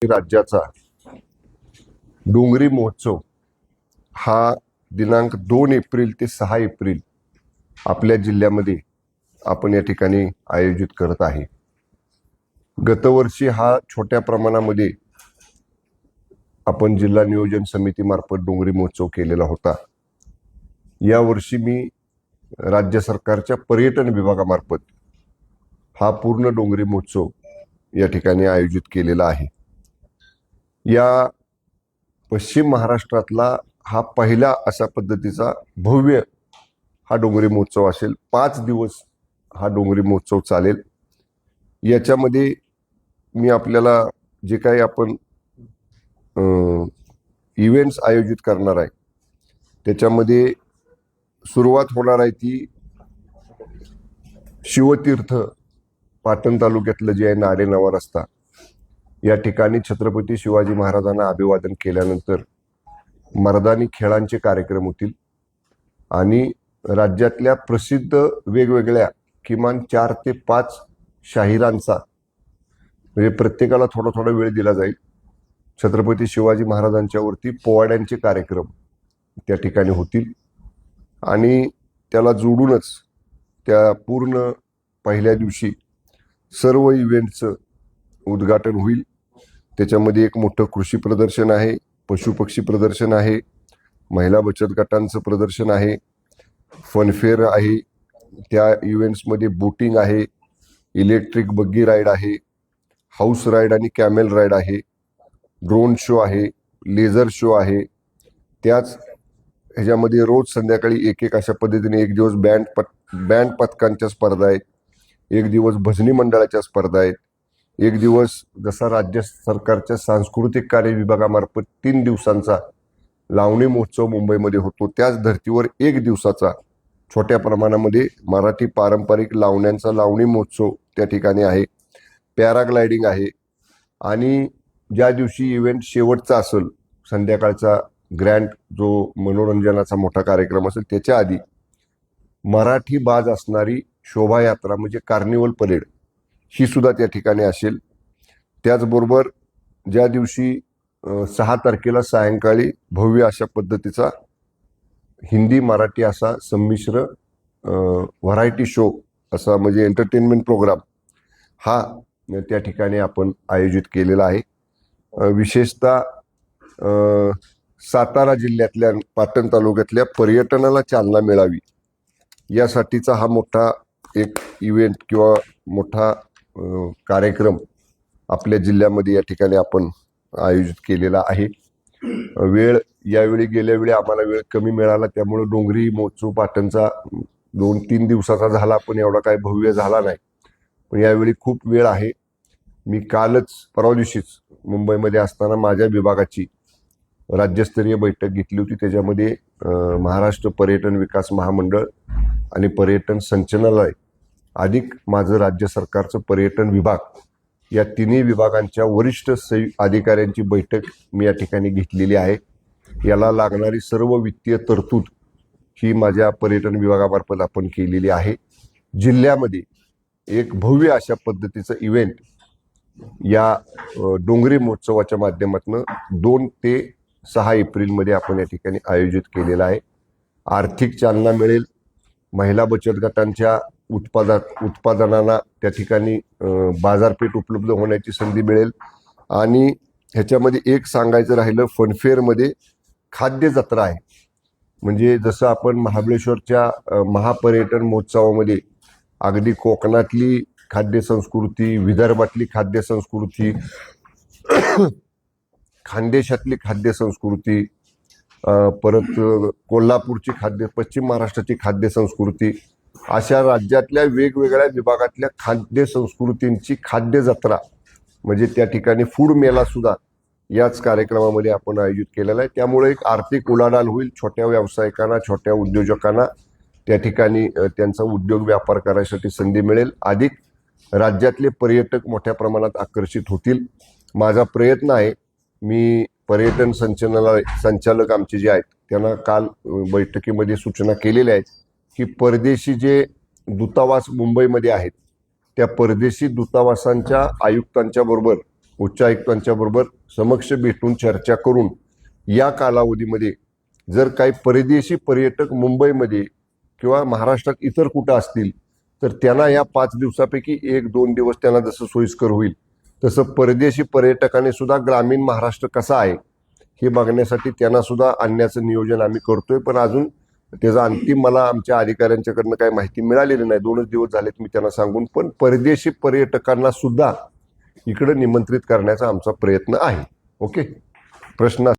राज्याचा डोंगरी महोत्सव हा दिनांक 2 एप्रिल ते 6 एप्रिल आपल्या जिल्ह्यामध्ये आपण या ठिकाणी आयोजित करत आहे। गतवर्षी हा छोट्या प्रमाणामध्ये आपण जिल्हा नियोजन समितीमार्फत डोंगरी महोत्सव केलेला होता। या वर्षी मी राज्य सरकारच्या पर्यटन विभागामार्फत हा पूर्ण डोंगरी महोत्सव या ठिकाणी आयोजित केलेला आहे। या पश्चिम महाराष्ट्रातला हा पहिला अशा पद्धतीचा भव्य हा डोंगरी महोत्सव असेल। 5 दिवस हा डोंगरी महोत्सव चालेल। याच्यामध्ये मी आपल्याला जे काही आपण इव्हेंट्स आयोजित करणार आहे त्याच्यामध्ये सुरुवात होणार आहे ती शिवतीर्थ पाटण तालुक्यातलं जे आहे नाडेनवा रस्ता या ठिकाणी छत्रपती शिवाजी महाराजांना अभिवादन केल्यानंतर मर्दानी खेळांचे कार्यक्रम होतील आणि राज्यातल्या प्रसिद्ध वेगवेगळ्या किमान 4 ते 5 शाहिरांचा म्हणजे प्रत्येकाला थोडा थोडा वेळ दिला जाईल। छत्रपती शिवाजी महाराजांच्या वरती पोवाड्यांचे कार्यक्रम त्या ठिकाणी होतील आणि त्याला जोडूनच त्या पूर्ण पहिल्या दिवशी सर्व इव्हेंटचं उद्घाटन होईल। त्याच्यामध्ये एक मोठं कृषी प्रदर्शन आहे, पशुपक्षी प्रदर्शन आहे, महिला बचत गटांचं प्रदर्शन आहे, फनफेअर आहे, त्या इव्हेंट्समध्ये बोटिंग आहे, इलेक्ट्रिक बग्गी राईड आहे, हाऊस राईड आणि कॅमेल राईड आहे, ड्रोन शो आहे, लेझर शो आहे। त्याच ह्याच्यामध्ये रोज संध्याकाळी एक अशा पद्धतीने एक दिवस बँड पथकांच्या स्पर्धा आहेत, एक दिवस भजनी मंडळाच्या स्पर्धा आहेत, एक दिवस जसा राज्य सरकारच्या सांस्कृतिक कार्य विभागामार्फत 3 दिवसांचा लावणी महोत्सव मुंबईमध्ये होतो त्याच धर्तीवर 1 दिवसाचा छोट्या प्रमाणामध्ये मराठी पारंपरिक लावण्यांचा लावणी महोत्सव त्या ठिकाणी आहे, पॅराग्लायडिंग आहे आणि ज्या दिवशी इव्हेंट शेवटचा असेल संध्याकाळचा ग्रँड जो मनोरंजनाचा मोठा कार्यक्रम असेल त्याच्या आधी मराठी बाज असणारी शोभायात्रा म्हणजे कार्निवल परेड ही सुद्धा त्या ठिकाणी असेल। त्याचबरोबर ज्या दिवशी 6 तारखेला सायंकाळी भव्य अशा पद्धतीचा हिंदी मराठी असा संमिश्र व्हरायटी शो असा म्हणजे एंटरटेनमेंट प्रोग्राम हा त्या ठिकाणी आपण आयोजित केलेला आहे। विशेषतः सातारा जिल्ह्यातल्या पाटण तालुक्यातल्या पर्यटनाला चालना मिळावी यासाठीचा हा मोठा एक इव्हेंट किंवा मोठा कार्यक्रम आपल्या जिल्ह्यामध्ये या ठिकाणी आपण आयोजित केलेला आहे। यावेळी गेल्या वेळी आम्हाला वेळ कमी मिळाला त्यामुळे डोंगरी महोत्सव पाटणचा 2-3 दिवसाचा झाला पण एवढा काही भव्य झाला नाही, पण यावेळी खूप वेळ आहे। मी कालच परवा दिवशीच मुंबईमध्ये असताना माझ्या विभागाची राज्यस्तरीय बैठक घेतली होती। त्याच्यामध्ये महाराष्ट्र पर्यटन विकास महामंडळ आणि पर्यटन संचालनालय अधिक माझं राज्य सरकारचं पर्यटन विभाग या तिन्ही विभागांच्या वरिष्ठ अधिकाऱ्यांची बैठक मी या ठिकाणी घेतलेली आहे। याला लागणारी सर्व वित्तीय तरतूद ही माझ्या पर्यटन विभागामार्फत आपण केलेली आहे। जिल्ह्यामध्ये एक भव्य अशा पद्धतीचं इव्हेंट या डोंगरी महोत्सवाच्या माध्यमातून 2 ते 6 एप्रिलमध्ये आपण या ठिकाणी आयोजित केलेला आहे। आर्थिक चालना मिळेल, महिला बचत गटांच्या उत्पादनांना त्या ठिकाणी बाजारपेठ उपलब्ध होण्याची संधी मिळेल आणि ह्याच्यामध्ये एक सांगायचं राहिलं फनफेअरमध्ये खाद्य जत्रा आहे। म्हणजे जसं आपण महाबळेश्वरच्या महापर्यटन महोत्सवामध्ये अगदी कोकणातली खाद्य संस्कृती, विदर्भातली खाद्य संस्कृती, खानदेशातली खाद्य संस्कृती, परत कोल्हापूरची पश्चिम महाराष्ट्राची खाद्य संस्कृती अशा राज्यातल्या वेगवेगळ्या विभागातल्या खाद्य संस्कृतींची खाद्य जत्रा म्हणजे त्या ठिकाणी फूड मेला सुद्धा याच कार्यक्रमामध्ये आपण आयोजित केलेला आहे। त्यामुळे एक आर्थिक उलाढाल होईल, छोट्या व्यावसायिकांना, छोट्या उद्योजकांना त्या ठिकाणी त्यांचा उद्योग व्यापार करायसाठी संधी मिळेल, अधिक राज्यातले पर्यटक मोठ्या प्रमाणात आकर्षित होतील। माझा प्रयत्न आहे, मी पर्यटन संचालक आमचे जे आहेत त्यांना काल बैठकीमध्ये सूचना केलेल्या आहेत की परदेशी जे दूतावास मुंबईमध्ये आहेत त्या परदेशी दूतावासांच्या आयुक्तांच्या बरोबर उच्च आयुक्तांच्या बरोबर समक्ष भेटून चर्चा करून या कालावधीमध्ये जर काही परदेशी पर्यटक मुंबईमध्ये किंवा महाराष्ट्रात इतर कुठं असतील तर त्यांना या 5 दिवसापैकी 1-2 दिवस त्यांना जसं सोयीस्कर होईल तसं परदेशी पर्यटकांनी सुद्धा ग्रामीण महाराष्ट्र कसा आहे हे बघण्यासाठी त्यांना सुद्धा आणण्याचं नियोजन आम्ही करतोय. पण अजून त्याचा अंतिम मला आमच्या अधिकाऱ्यांच्याकडनं काही माहिती मिळालेली नाही. 2च दिवस झालेत मी त्यांना सांगून. पण परदेशी पर्यटकांना सुद्धा इकडे निमंत्रित करण्याचा आमचा प्रयत्न आहे. ओके, प्रश्न